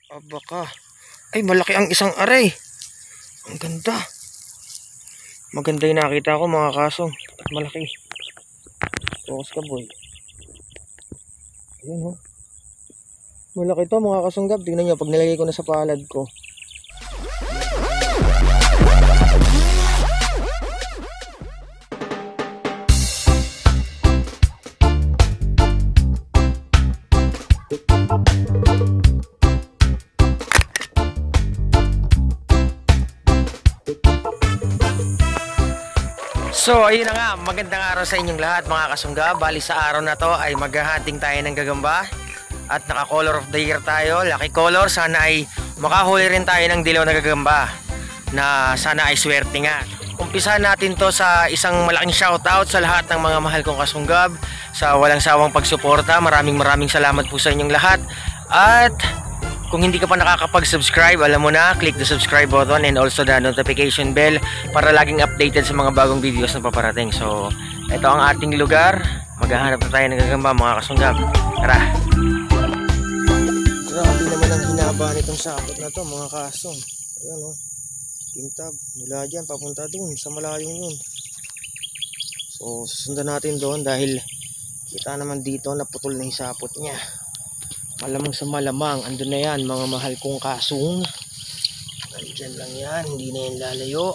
Baka. Ay, malaki ang isang aray. Ang ganda. Maganda yung nakita ko mga kasong. At malaki. Focus ka boy. Ayun ho. Malaki to mga kasunggab. Tingnan nyo pag nilagay ko na sa palad ko. So ayun na nga, magandang araw sa inyong lahat mga kasungga. Bali sa araw na to ay maghahunting tayo ng gagamba. At naka color of the year tayo, lucky color. Sana ay makahuli rin tayo ng dilaw na gagamba na sana ay swerte nga. Umpisahan natin to sa isang malaking shoutout sa lahat ng mga mahal kong kasunggab, sa walang sawang pagsuporta. Maraming salamat po sa inyong lahat. At kung hindi ka pa nakakapag-subscribe, alam mo na, click the subscribe button and also the notification bell para laging updated sa mga bagong videos na paparating. So, ito ang ating lugar. Maghahanap na tayo ng gagamba mga kasunggab. Tara! Grabe naman ang hinaba nitong sakot na to mga kasong. Ayan o, kintab. Mula dyan, papunta dun sa malayong yun. So, susundan natin doon dahil kita naman dito na putol na yung sapot niya. Malamang sa malamang, andun na yan mga mahal kong kasong. Nandyan lang yan, hindi na yan lalayo.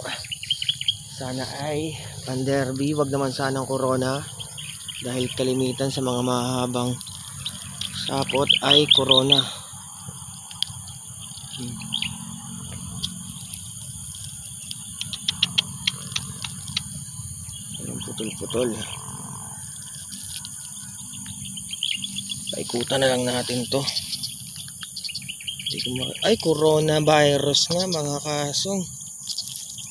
Sana ay panderby, wag naman sanang corona. Dahil kalimitan sa mga mahabang sapot ay corona. Ayan, putol-putol. Paikutan na lang natin to. Ay, coronavirus nga mga kasong.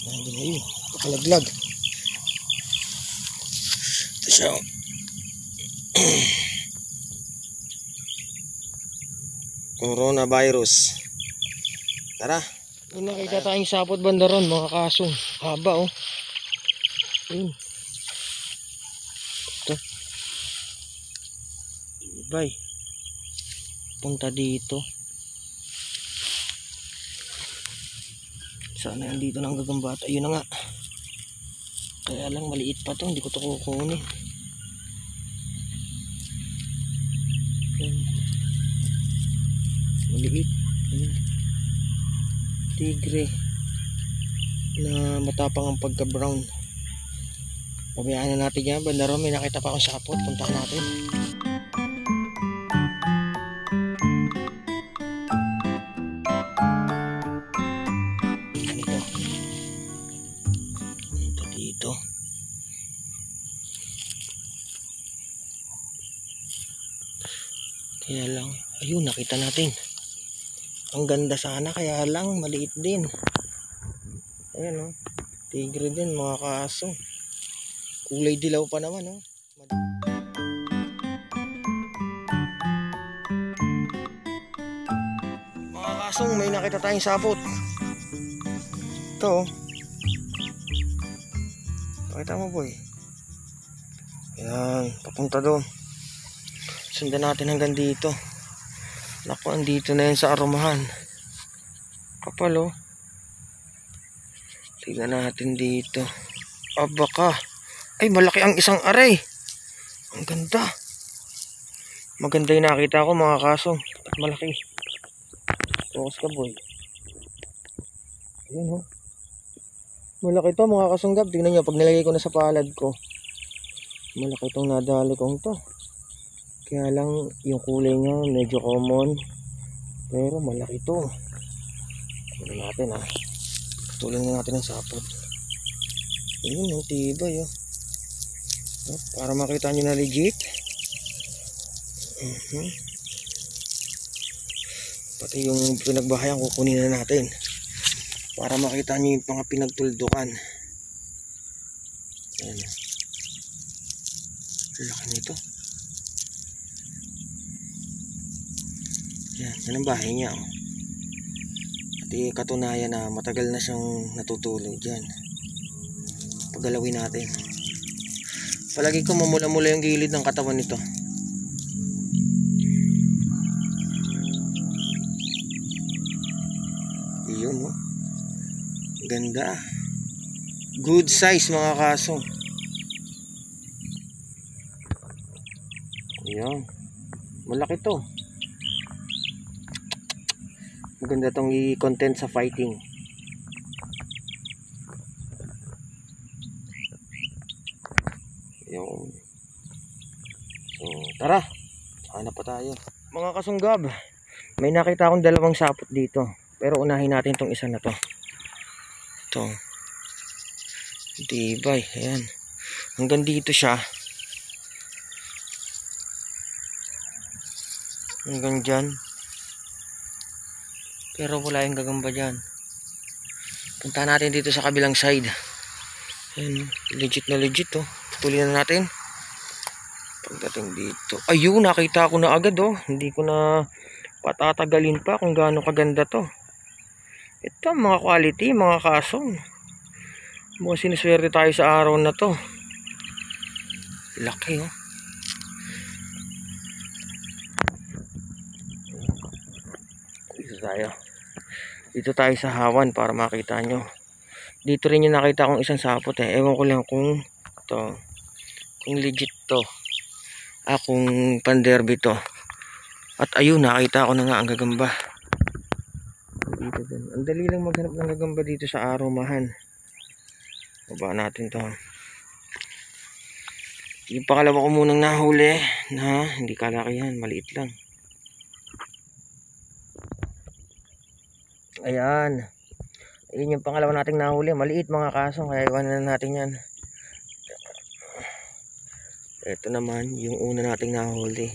Nandun na yun, pakalaglag. Ito siya. Coronavirus. Tara. May nakita tayong sapot banda ron mga kasong. Haba oh. Ayun. Ito. Bye. Punta dito. Sana nandito na ang gagamba. Ayun na nga. Kaya lang maliit pa to, hindi ko to kukunin. Maliit. Tigre na matapang ang pagka brown. Pabayaan na natin yan. Banda ron, may nakita pa akong sapot. Puntahan natin. Dito. Kaya lang, ayun nakita natin. Ang ganda sana, kaya lang maliit din. Ayan oh, tigre din mga kaso. Kulay dilaw pa naman oh. Mga kasong, may nakita tayong sapot. Ito oh. Pakita mo boy. Ayan, papunta doon. Sundan natin hanggang dito. Naku, andito na yan sa arumahan. Kapal oh. Tignan natin dito. Baka. Ay, malaki ang isang aray. Ang ganda. Maganda yung nakita ko mga kasong. At malaki. Focus ka boy. Ayan oh. Malaki to mga kasunggab. Tingnan nyo pag nilagay ko na sa palad ko. Malaki itong nadali kong to. Kaya lang yung kulay niya medyo common. Pero malaki to. Tuloy natin ha. Tuloy natin ang sapot. Ayun ang tibay oh. Para makita nyo na legit. Pati yung pinagbahayan kukunin na natin. Para makita nyo yung mga pinagtuldukan. Ayan. Laki nito. Yan, yan ang bahay niya. Pati katunayan na matagal na siyang natutulog dyan. Pagalawin natin. Palagi ko mamula-mula yung gilid ng katawan nito. Yun, oh. Ganda. Good size mga kasong. Ayan. Malaki to. Maganda tong i-content sa fighting. Ayan. So, tara. Hanap pa tayo. Mga kasunggab, may nakita akong dalawang sapot dito. Pero unahin natin tong isa na to. Ito. Tibay. Ayan. Hanggang dito siya. Hanggang dyan. Pero wala yung gagamba dyan. Punta natin dito sa kabilang side. Ayan. Legit na legit, oh. Putulin na natin. Pagdating dito. Ayun, nakita ko na agad, oh. Hindi ko na patatagalin pa kung gaano kaganda to. Ito, mga quality, mga kasong. Mga sinuswerte tayo sa araw na to. Laki, oh. Dito tayo sa hawan para makita nyo. Dito rin yung nakita kong isang sapot, eh. Ewan ko lang kung to, kung legit to, kung panderby to. At ayun, nakita ko na nga ang gagamba dito din. Ang dali lang maghanap ng gagamba dito sa Aromahan. Baba natin to. Yung pangalawa ko munang nahuli na hindi kalakihan, maliit lang. Ayan. Ayun yung pangalawa nating nahuli. Maliit mga kasong. Kaya iwanan na natin yan. Ito naman yung una nating nahuli.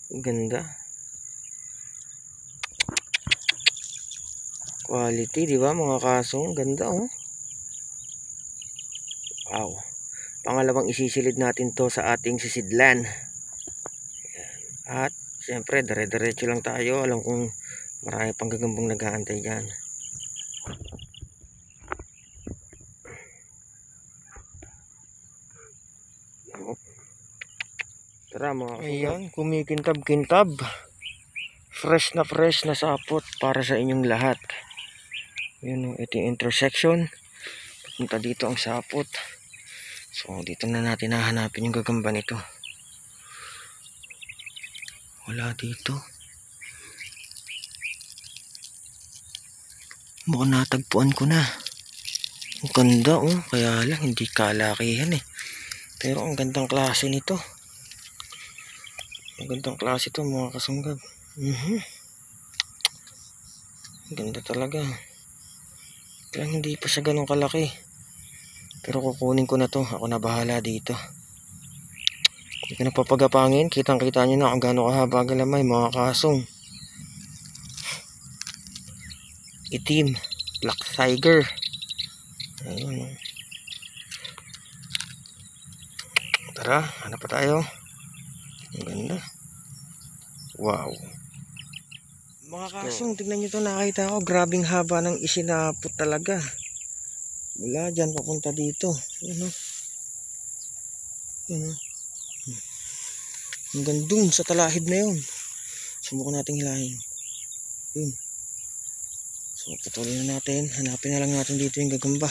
Ganda. Quality, di ba mga kasong? Ganda, oh. Wow. Pangalawang isisilid natin to sa ating sisidlan. At siyempre, dire-diretso lang tayo. Alam kong marami pang gagambang nag-aantay dyan. Tara mga kasungga. Ayan, kumikintab-kintab. Fresh na sapot para sa inyong lahat. Yun, ito yung intersection. Punta dito ang sapot. So, dito na natin hahanapin yung gagamba nito. Wala dito. Mukhang natagpuan ko na. Ang ganda, oh. Kaya lang hindi kalakihan, eh. Pero ang gandang klase nito. Ang gandang klase ito mga kasunggab. Ang ganda talaga. Kaya hindi pa siya ganun kalaki. Pero kukunin ko na to. Ako na bahala dito. Hindi ko na papagapangin. Kitang kita nyo na kung gano'ng kahaba galamay mga kasong. Itim, black tiger. Ayun. Tara, hanap pa tayo. Ang ganda. Wow. Mga kasong, tignan nyo to, nakita ko. Grabing haba ng isinapot talaga. Mula dyan papunta dito. Ano? Ano? Hanggang dun sa talahib na yun. Subukan natin hilahin. Yun. So, patuloy na natin. Hanapin na lang natin dito yung gagamba.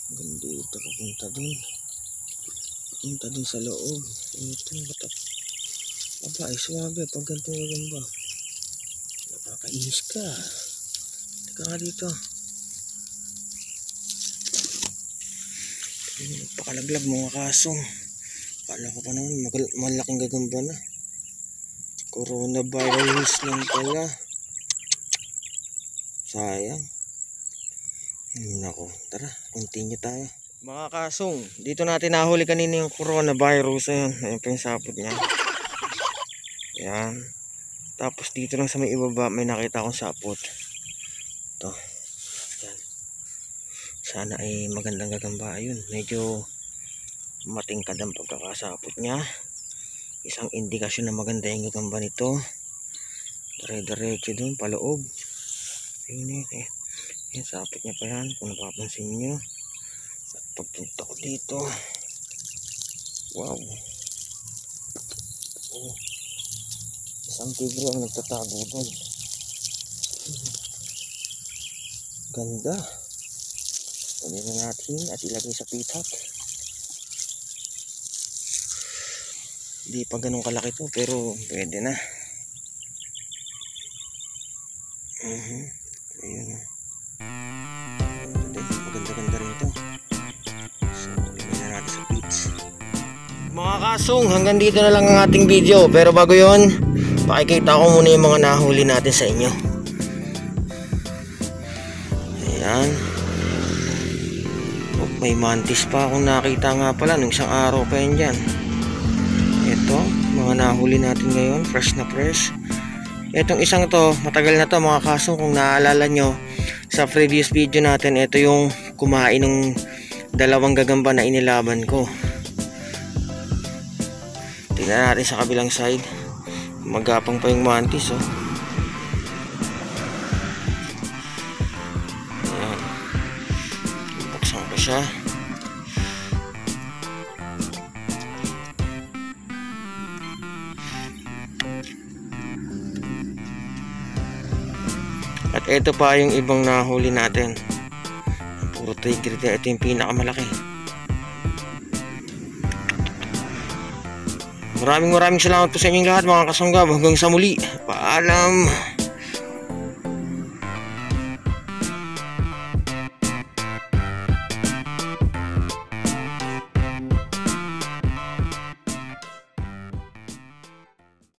Hanggang dito, papunta dun. Papunta dun sa loob. Ito, batak. Aba, ay suwabe. Pag ganito yung gagamba. Nakakainis ka. Teka nga dito. Pakalaglag mga kasong. Kala ko pa naman malaking gagamba na. Coronavirus lang pala. Sayang. Nako, tara, continue tayo. Mga kasong, dito natin nahuli kanina yung coronavirus. Ayan, ayan pa yung sapot niya. Ayan. Tapos dito lang sa may ibaba may nakita akong sapot. Ito. Ayan. Sana ay magandang gagamba. Ayun, medyo matingkad ang pagkakasapot niya. Isang indikasyon na maganda yung gagamba nito. Dire-diretso dun, paloob. Ayun eh. Yung sapot niya pa yan, kung napapansin nyo. At pagpunta ko dito. Wow. Oh. Isang tigre ang nagtatago doon. Ganda. Pwede na natin at ilagay sa pitak. Hindi pa ganun kalaki to pero pwede na. Ayun. Maganda rin to. So ilagay na natin sa pits. Mga kasong, hanggang dito na lang ang ating video. Pero bago yon, pakikita ko muna yung mga nahuli natin sa inyo. Ayan. Oh, may mantis pa akong nakita nga pala nung isang araw pa yun dyan. Ito, mga nahuli natin ngayon, fresh na fresh. Itong isang to, matagal na to mga kasong. Kung naaalala nyo sa previous video natin, ito yung kumain ng dalawang gagamba na inilaban ko. Tingnan natin sa kabilang side. Magapang pa yung mantis, oh. Ayan. Buksan ko siya. At ito pa yung ibang nahuli natin. Puro tigre. Ito yung pinakamalaki. Maraming salamat po sa inyong lahat mga kasunggab. Hanggang sa muli. Paalam.